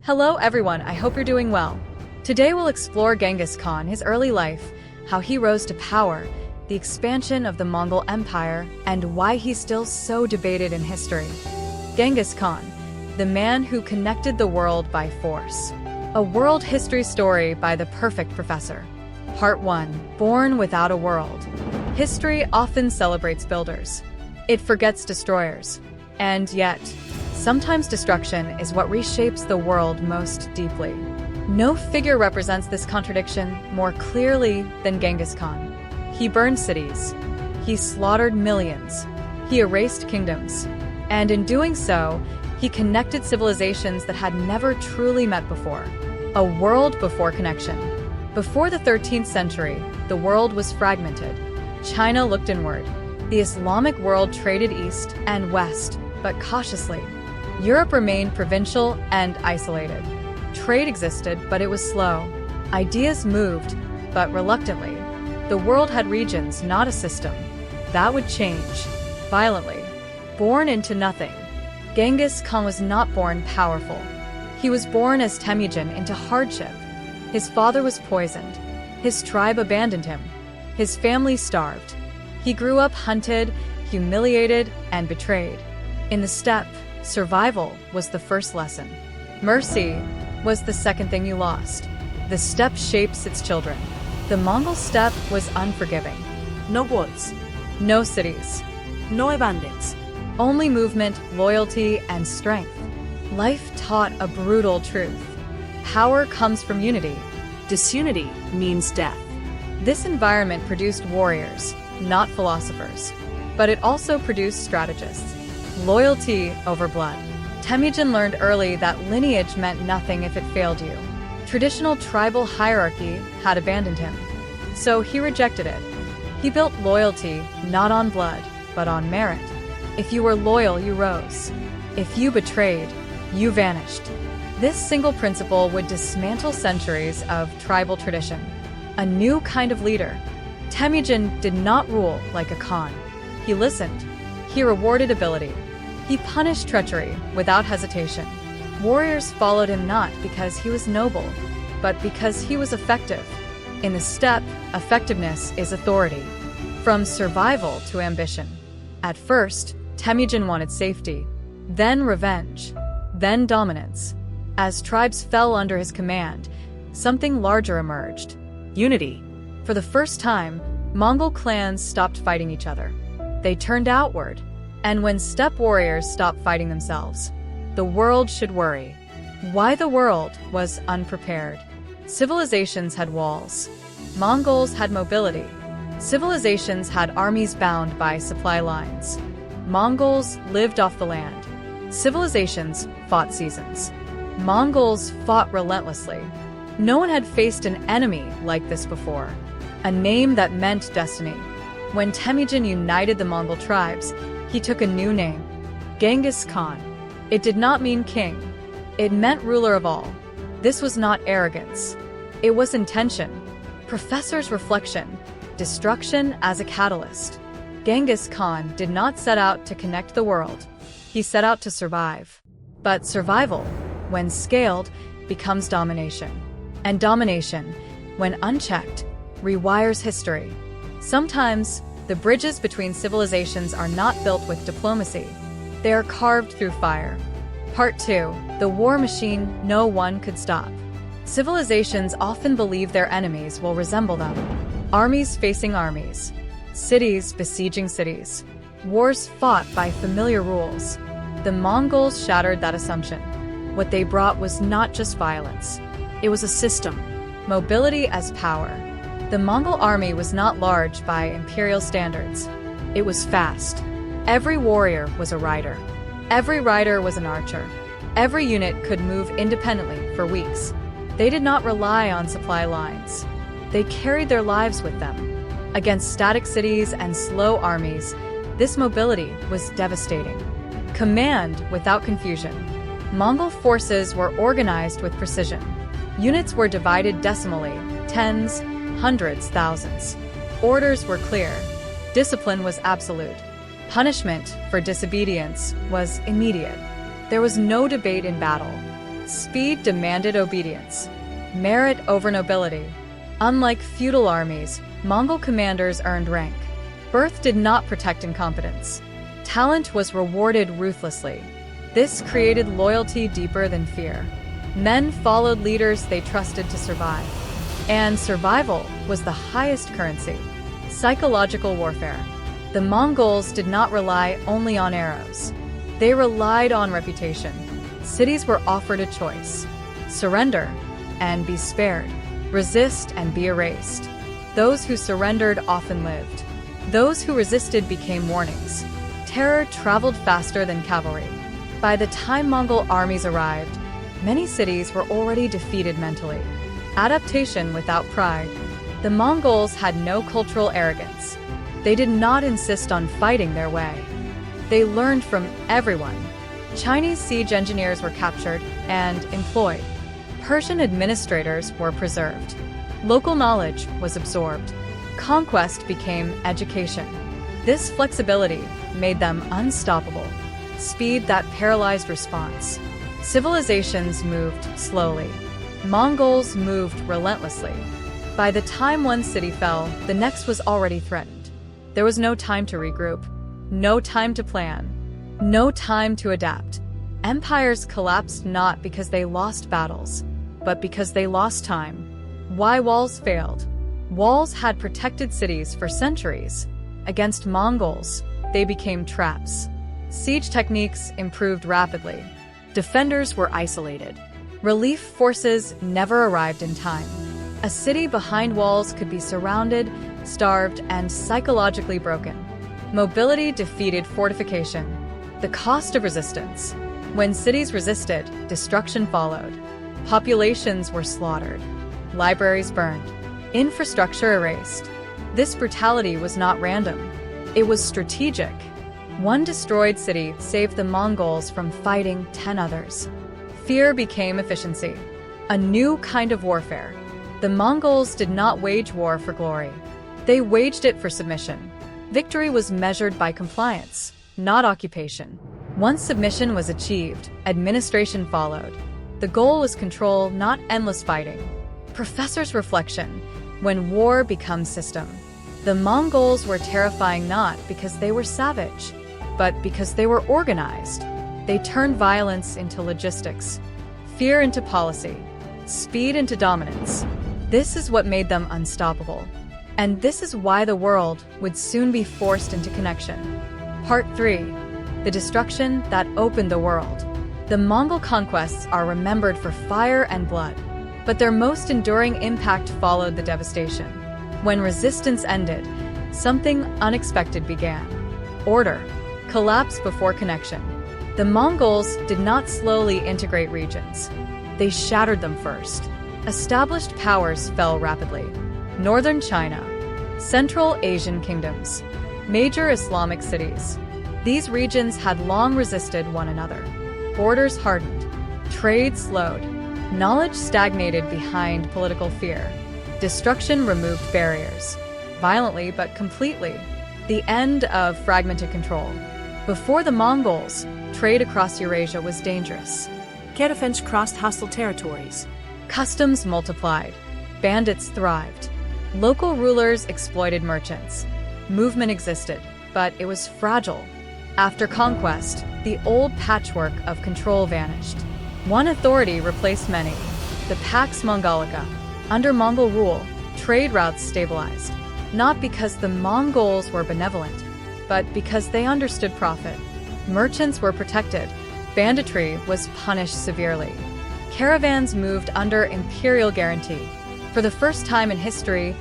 Hello everyone, I hope you're doing well. Today we'll explore Genghis Khan, his early life, how he rose to power, the expansion of the Mongol Empire, and why he's still so debated in history. Genghis Khan, the man who connected the world by force. A world history story by the perfect professor. Part 1. Born without a world. History often celebrates builders. It forgets destroyers. And yet, sometimes destruction is what reshapes the world most deeply. No figure represents this contradiction more clearly than Genghis Khan. He burned cities. He slaughtered millions. He erased kingdoms. And in doing so, he connected civilizations that had never truly met before. A world before connection. Before the 13th century, the world was fragmented. China looked inward. The Islamic world traded east and west, but cautiously. Europe remained provincial and isolated. Trade existed, but it was slow. Ideas moved, but reluctantly. The world had regions, not a system. That would change, violently. Born into nothing. Genghis Khan was not born powerful. He was born as Temujin into hardship. His father was poisoned. His tribe abandoned him. His family starved. He grew up hunted, humiliated, and betrayed. In the steppe, survival was the first lesson. Mercy was the second thing you lost. The steppe shapes its children. The Mongol steppe was unforgiving. No woods. No cities. No abundance. Only movement, loyalty, and strength. Life taught a brutal truth. Power comes from unity. Disunity means death. This environment produced warriors, not philosophers. But it also produced strategists. Loyalty over blood. Temujin learned early that lineage meant nothing if it failed you. Traditional tribal hierarchy had abandoned him. So he rejected it. He built loyalty not on blood, but on merit. If you were loyal, you rose. If you betrayed, you vanished. This single principle would dismantle centuries of tribal tradition. A new kind of leader. Temujin did not rule like a Khan. He listened. He rewarded ability. He punished treachery without hesitation. Warriors followed him not because he was noble, but because he was effective. In the steppe, effectiveness is authority. From survival to ambition. At first, Temujin wanted safety, then revenge, then dominance. As tribes fell under his command, something larger emerged. Unity. For the first time, Mongol clans stopped fighting each other. They turned outward. And when steppe warriors stopped fighting themselves, the world should worry. Why the world was unprepared. Civilizations had walls. Mongols had mobility. Civilizations had armies bound by supply lines. Mongols lived off the land. Civilizations fought seasons. Mongols fought relentlessly. No one had faced an enemy like this before. A name that meant destiny. When Temujin united the Mongol tribes, he took a new name, Genghis Khan. It did not mean king. It meant ruler of all. This was not arrogance. It was intention. Professor's reflection, destruction as a catalyst. Genghis Khan did not set out to connect the world. He set out to survive. But survival, when scaled, becomes domination. And domination, when unchecked, rewires history. Sometimes, the bridges between civilizations are not built with diplomacy. They are carved through fire. Part 2. The war machine no one could stop. Civilizations often believe their enemies will resemble them. Armies facing armies. Cities besieging cities. Wars fought by familiar rules. The Mongols shattered that assumption. What they brought was not just violence. It was a system. Mobility as power. The Mongol army was not large by imperial standards. It was fast. Every warrior was a rider. Every rider was an archer. Every unit could move independently for weeks. They did not rely on supply lines. They carried their lives with them. Against static cities and slow armies, this mobility was devastating. Command without confusion. Mongol forces were organized with precision. Units were divided decimally, tens, hundreds, thousands. Orders were clear. Discipline was absolute. Punishment for disobedience was immediate. There was no debate in battle. Speed demanded obedience, merit over nobility. Unlike feudal armies, Mongol commanders earned rank. Birth did not protect incompetence. Talent was rewarded ruthlessly. This created loyalty deeper than fear. Men followed leaders they trusted to survive. And survival was the highest currency. Psychological warfare. The Mongols did not rely only on arrows. They relied on reputation. Cities were offered a choice: surrender and be spared, resist and be erased. Those who surrendered often lived. Those who resisted became warnings. Terror traveled faster than cavalry. By the time Mongol armies arrived, many cities were already defeated mentally. Adaptation without pride. The Mongols had no cultural arrogance. They did not insist on fighting their way. They learned from everyone. Chinese siege engineers were captured and employed. Persian administrators were preserved. Local knowledge was absorbed. Conquest became education. This flexibility made them unstoppable. Speed that paralyzed response. Civilizations moved slowly. Mongols moved relentlessly. By the time one city fell, the next was already threatened. There was no time to regroup, no time to plan, no time to adapt. Empires collapsed not because they lost battles, but because they lost time. Why walls failed? Walls had protected cities for centuries. Against Mongols, they became traps. Siege techniques improved rapidly. Defenders were isolated. Relief forces never arrived in time. A city behind walls could be surrounded, starved, and psychologically broken. Mobility defeated fortification. The cost of resistance. When cities resisted, destruction followed. Populations were slaughtered. Libraries burned. Infrastructure erased. This brutality was not random. It was strategic. One destroyed city saved the Mongols from fighting 10 others. Fear became efficiency. A new kind of warfare. The Mongols did not wage war for glory. They waged it for submission. Victory was measured by compliance, not occupation. Once submission was achieved, administration followed. The goal was control, not endless fighting. Professor's reflection: when war becomes system. The Mongols were terrifying not because they were savage, but because they were organized. They turned violence into logistics, fear into policy, speed into dominance. This is what made them unstoppable. And this is why the world would soon be forced into connection. Part 3. The destruction that opened the world. The Mongol conquests are remembered for fire and blood, but their most enduring impact followed the devastation. When resistance ended, something unexpected began. Order. Collapse before connection. The Mongols did not slowly integrate regions. They shattered them first. Established powers fell rapidly. Northern China, Central Asian kingdoms, major Islamic cities. These regions had long resisted one another. Borders hardened. Trade slowed. Knowledge stagnated behind political fear. Destruction removed barriers. Violently but completely. The end of fragmented control. Before the Mongols, trade across Eurasia was dangerous. Caravans crossed hostile territories. Customs multiplied. Bandits thrived. Local rulers exploited merchants. Movement existed, but it was fragile. After conquest, the old patchwork of control vanished. One authority replaced many, the Pax Mongolica. Under Mongol rule, trade routes stabilized, not because the Mongols were benevolent, but because they understood profit. Merchants were protected. Banditry was punished severely. Caravans moved under imperial guarantee. For the first time in history,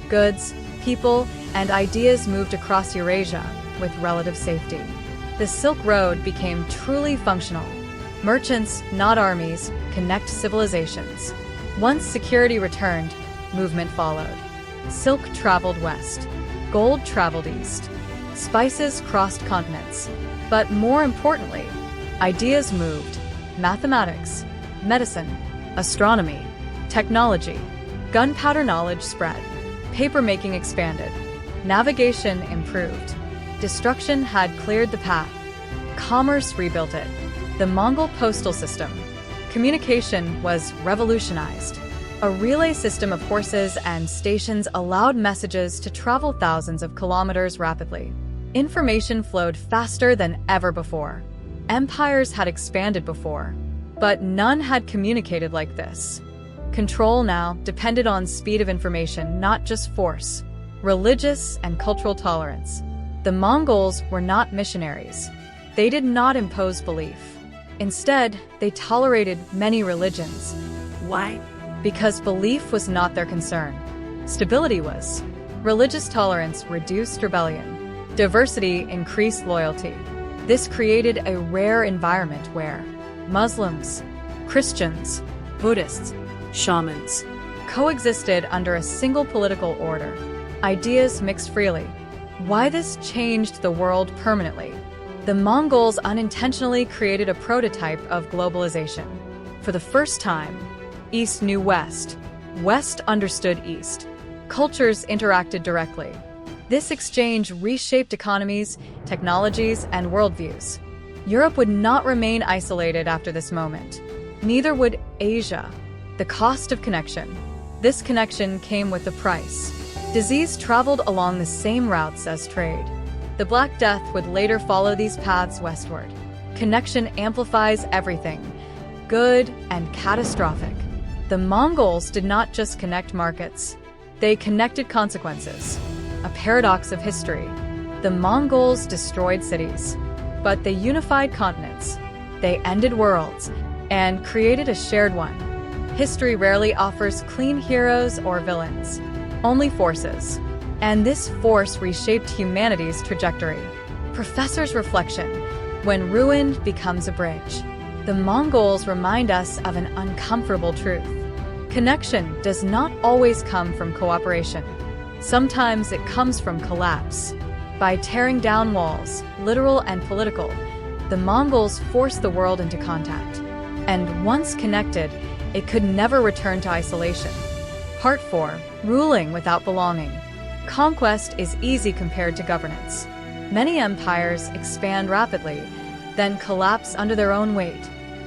goods, people, and ideas moved across Eurasia with relative safety. The Silk Road became truly functional. Merchants, not armies, connect civilizations. Once security returned, movement followed. Silk traveled west. Gold traveled east. Spices crossed continents. But more importantly, ideas moved. Mathematics, medicine, astronomy, technology. Gunpowder knowledge spread. Papermaking expanded. Navigation improved. Destruction had cleared the path. Commerce rebuilt it. The Mongol postal system, Communication was revolutionized. A relay system of horses and stations allowed messages to travel thousands of kilometers rapidly. Information flowed faster than ever before. Empires had expanded before, but none had communicated like this. Control now depended on speed of information, not just force. Religious and cultural tolerance. The Mongols were not missionaries. They did not impose belief. Instead, they tolerated many religions. Why? Because belief was not their concern. Stability was. Religious tolerance reduced rebellion. Diversity increased loyalty. This created a rare environment where Muslims, Christians, Buddhists, Shamans. coexisted under a single political order. Ideas mixed freely. Why this changed the world permanently? The Mongols unintentionally created a prototype of globalization. For the first time, East knew West. West understood East. Cultures interacted directly. This exchange reshaped economies, technologies, and worldviews. Europe would not remain isolated after this moment. Neither would Asia. The cost of connection. This connection came with a price. Disease traveled along the same routes as trade. The Black Death would later follow these paths westward. Connection amplifies everything, good and catastrophic. The Mongols did not just connect markets. They connected consequences. A paradox of history. The Mongols destroyed cities, but they unified continents. They ended worlds and created a shared one. History rarely offers clean heroes or villains, only forces. And this force reshaped humanity's trajectory. Professor's reflection: when ruined becomes a bridge. The Mongols remind us of an uncomfortable truth. Connection does not always come from cooperation. Sometimes it comes from collapse. By tearing down walls, literal and political, the Mongols forced the world into contact. And once connected, it could never return to isolation. Part 4. Ruling without belonging. Conquest is easy compared to governance. Many empires expand rapidly, then collapse under their own weight.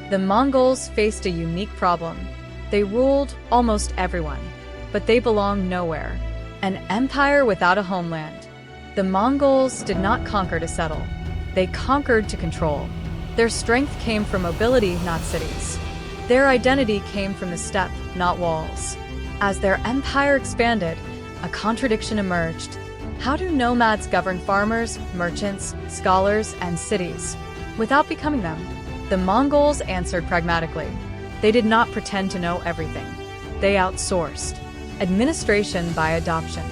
The Mongols faced a unique problem. They ruled almost everyone, but they belonged nowhere. An empire without a homeland. The Mongols did not conquer to settle. They conquered to control. Their strength came from mobility, not cities. Their identity came from the steppe, not walls. As their empire expanded, a contradiction emerged. How do nomads govern farmers, merchants, scholars, and cities without becoming them? The Mongols answered pragmatically. They did not pretend to know everything. They outsourced. Administration by adoption.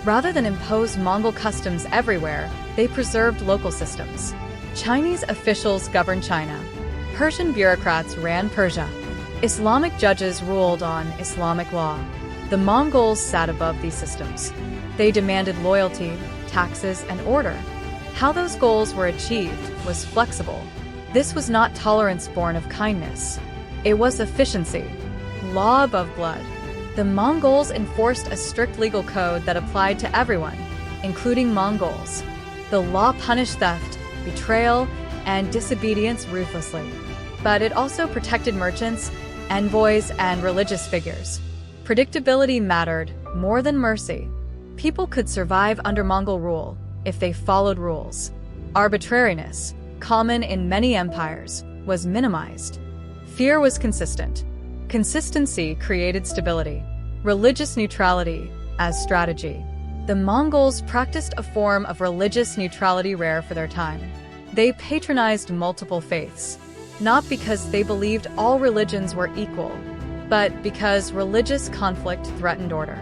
Rather than impose Mongol customs everywhere, they preserved local systems. Chinese officials governed China. Persian bureaucrats ran Persia. Islamic judges ruled on Islamic law. The Mongols sat above these systems. They demanded loyalty, taxes, and order. How those goals were achieved was flexible. This was not tolerance born of kindness. It was efficiency. Law above blood. The Mongols enforced a strict legal code that applied to everyone, including Mongols. The law punished theft, betrayal, and disobedience ruthlessly. But it also protected merchants, envoys, and religious figures. Predictability mattered more than mercy. People could survive under Mongol rule if they followed rules. Arbitrariness, common in many empires, was minimized. Fear was consistent. Consistency created stability. Religious neutrality as strategy. The Mongols practiced a form of religious neutrality rare for their time. They patronized multiple faiths, not because they believed all religions were equal, but because religious conflict threatened order.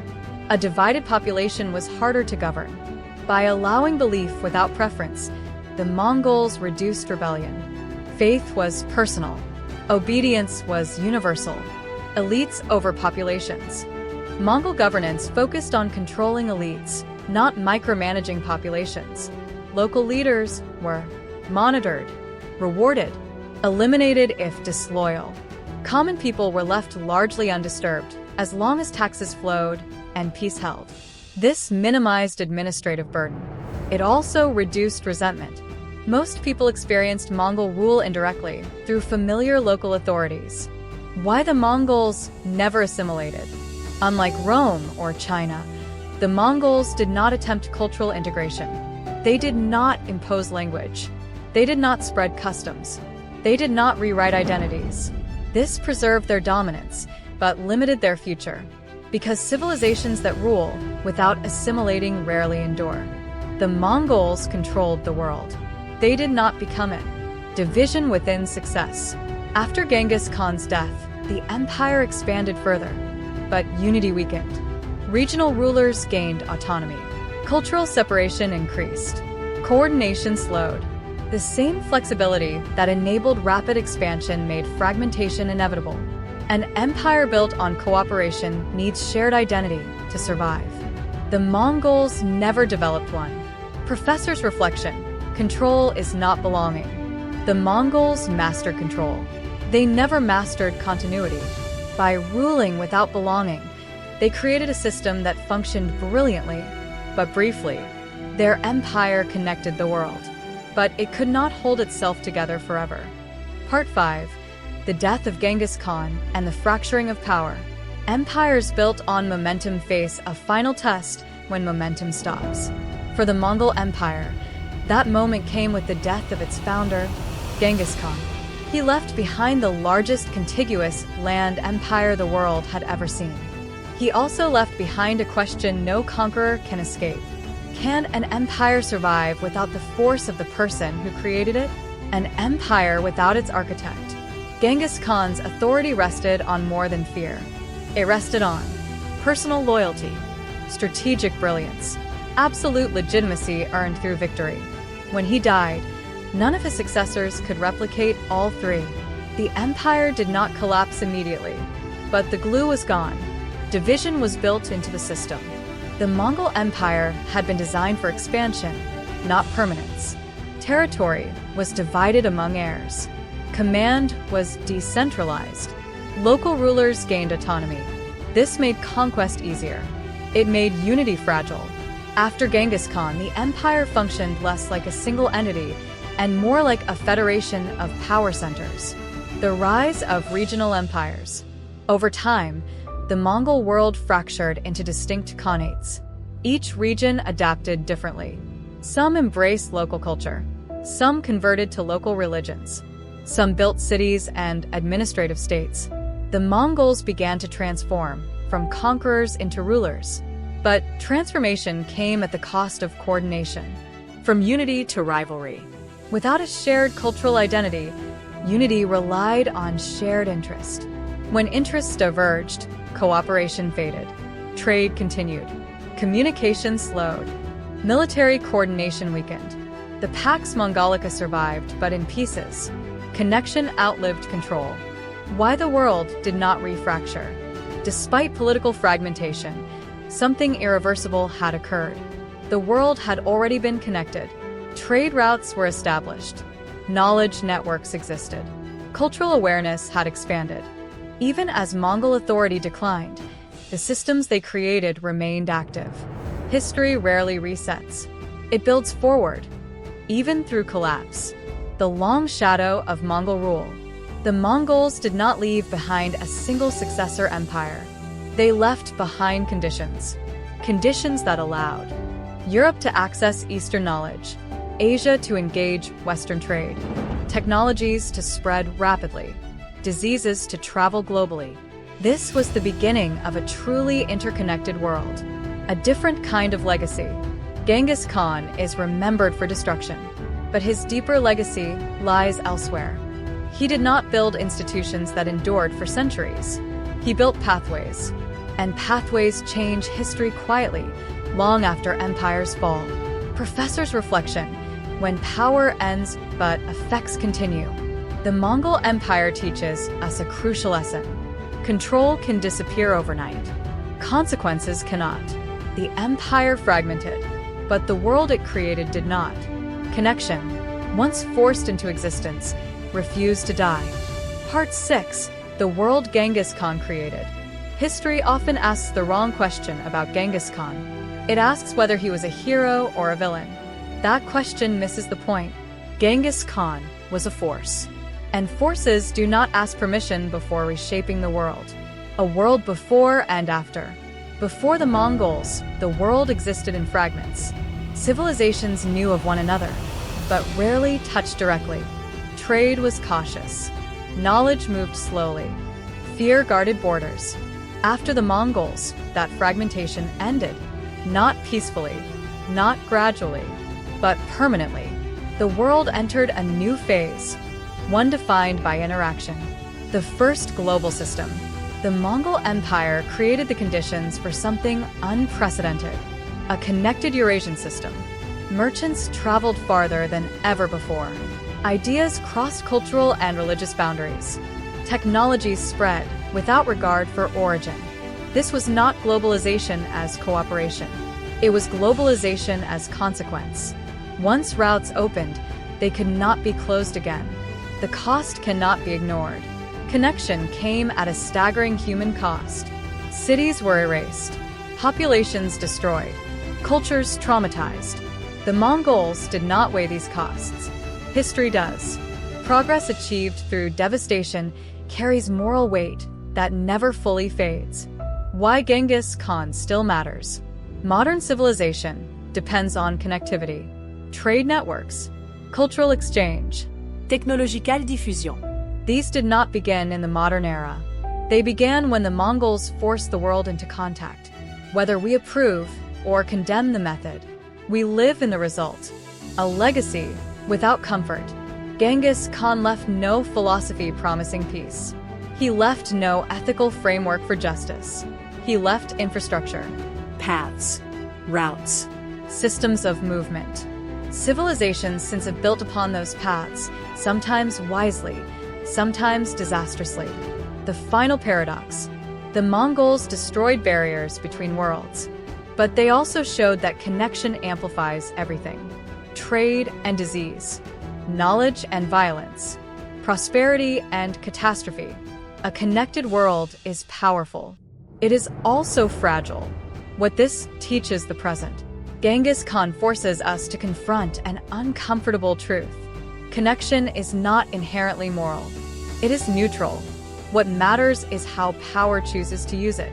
A divided population was harder to govern. By allowing belief without preference, the Mongols reduced rebellion. Faith was personal. Obedience was universal. Elites over populations. Mongol governance focused on controlling elites, not micromanaging populations. Local leaders were monitored, rewarded, eliminated if disloyal. Common people were left largely undisturbed as long as taxes flowed and peace held. This minimized administrative burden. It also reduced resentment. Most people experienced Mongol rule indirectly through familiar local authorities. Why the Mongols never assimilated. Unlike Rome or China, the Mongols did not attempt cultural integration. They did not impose language. They did not spread customs. They did not rewrite identities. This preserved their dominance, but limited their future, because civilizations that rule without assimilating rarely endure. The Mongols controlled the world. They did not become it. Division within success. After Genghis Khan's death, the empire expanded further, but unity weakened. Regional rulers gained autonomy. Cultural separation increased. Coordination slowed. The same flexibility that enabled rapid expansion made fragmentation inevitable. An empire built on cooperation needs shared identity to survive. The Mongols never developed one. Professor's reflection: control is not belonging. The Mongols mastered control. They never mastered continuity. By ruling without belonging, they created a system that functioned brilliantly, but briefly. Their empire connected the world, but it could not hold itself together forever. Part 5. The death of Genghis Khan and the fracturing of power. Empires built on momentum face a final test when momentum stops. For the Mongol Empire, that moment came with the death of its founder, Genghis Khan. He left behind the largest contiguous land empire the world had ever seen. He also left behind a question no conqueror can escape. Can an empire survive without the force of the person who created it? An empire without its architect. Genghis Khan's authority rested on more than fear. It rested on personal loyalty, strategic brilliance, absolute legitimacy earned through victory. When he died, none of his successors could replicate all three. The empire did not collapse immediately, but the glue was gone. Division was built into the system. The Mongol Empire had been designed for expansion, not permanence. Territory was divided among heirs. Command was decentralized. Local rulers gained autonomy. This made conquest easier. It made unity fragile. After Genghis Khan, the empire functioned less like a single entity and more like a federation of power centers. The rise of regional empires. Over time, the Mongol world fractured into distinct khanates. Each region adapted differently. Some embraced local culture. Some converted to local religions. Some built cities and administrative states. The Mongols began to transform, from conquerors into rulers. But transformation came at the cost of coordination. From unity to rivalry. Without a shared cultural identity, unity relied on shared interest. When interests diverged, cooperation faded. Trade continued. Communication slowed. Military coordination weakened. The Pax Mongolica survived, but in pieces. Connection outlived control. Why the world did not refracture. Despite political fragmentation, something irreversible had occurred. The world had already been connected. Trade routes were established. Knowledge networks existed. Cultural awareness had expanded. Even as Mongol authority declined, the systems they created remained active. History rarely resets. It builds forward, even through collapse. The long shadow of Mongol rule. The Mongols did not leave behind a single successor empire. They left behind conditions. Conditions that allowed Europe to access Eastern knowledge, Asia to engage Western trade, technologies to spread rapidly, diseases to travel globally. This was the beginning of a truly interconnected world. A different kind of legacy. Genghis Khan is remembered for destruction, but his deeper legacy lies elsewhere. He did not build institutions that endured for centuries. He built pathways, and pathways change history quietly, long after empires fall. Professor's reflection: when power ends but effects continue. The Mongol Empire teaches us a crucial lesson. Control can disappear overnight. Consequences cannot. The empire fragmented, but the world it created did not. Connection, once forced into existence, refused to die. Part 6. The world Genghis Khan created. History often asks the wrong question about Genghis Khan. It asks whether he was a hero or a villain. That question misses the point. Genghis Khan was a force. And forces do not ask permission before reshaping the world. A world before and after. Before the Mongols, the world existed in fragments. Civilizations knew of one another, but rarely touched directly. Trade was cautious. Knowledge moved slowly. Fear guarded borders. After the Mongols, that fragmentation ended. Not peacefully, not gradually, but permanently. The world entered a new phase, one defined by interaction. The first global system. The Mongol Empire created the conditions for something unprecedented. A connected Eurasian system. Merchants traveled farther than ever before. Ideas crossed cultural and religious boundaries. Technologies spread without regard for origin. This was not globalization as cooperation. It was globalization as consequence. Once routes opened, they could not be closed again. The cost cannot be ignored. Connection came at a staggering human cost. Cities were erased. Populations destroyed. Cultures traumatized. The Mongols did not weigh these costs. History does. Progress achieved through devastation carries moral weight that never fully fades. Why Genghis Khan still matters. Modern civilization depends on connectivity, trade networks, cultural exchange. Technological diffusion. These did not begin in the modern era. They began when the Mongols forced the world into contact. Whether we approve or condemn the method, we live in the result. A legacy without comfort. Genghis Khan left no philosophy promising peace. He left no ethical framework for justice. He left infrastructure, Paths. Routes. systems of movement. Civilizations since have built upon those paths, sometimes wisely, sometimes disastrously. The final paradox. The Mongols destroyed barriers between worlds, but they also showed that connection amplifies everything. Trade and disease, knowledge and violence, prosperity and catastrophe. A connected world is powerful. It is also fragile. What this teaches the present. Genghis Khan forces us to confront an uncomfortable truth. Connection is not inherently moral. It is neutral. What matters is how power chooses to use it.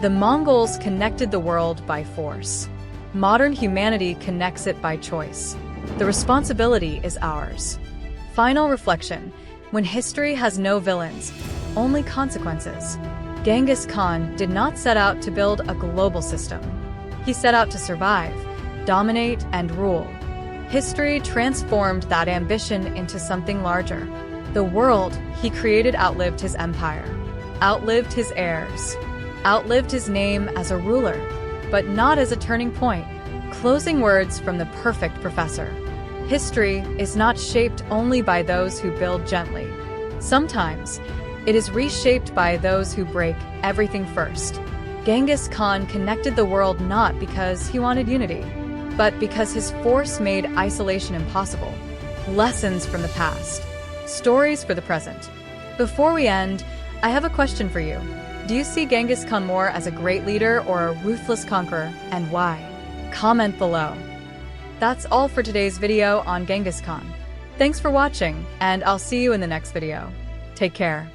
The Mongols connected the world by force. Modern humanity connects it by choice. The responsibility is ours. Final reflection. When history has no villains, only consequences. Genghis Khan did not set out to build a global system. He set out to survive, dominate, and rule. History transformed that ambition into something larger. The world he created outlived his empire, outlived his heirs, outlived his name as a ruler, but not as a turning point. Closing words from the perfect professor. History is not shaped only by those who build gently. Sometimes, it is reshaped by those who break everything first. Genghis Khan connected the world not because he wanted unity, but because his force made isolation impossible. Lessons from the past. Stories for the present. Before we end, I have a question for you. Do you see Genghis Khan more as a great leader or a ruthless conqueror, and why? Comment below. That's all for today's video on Genghis Khan. Thanks for watching, and I'll see you in the next video. Take care.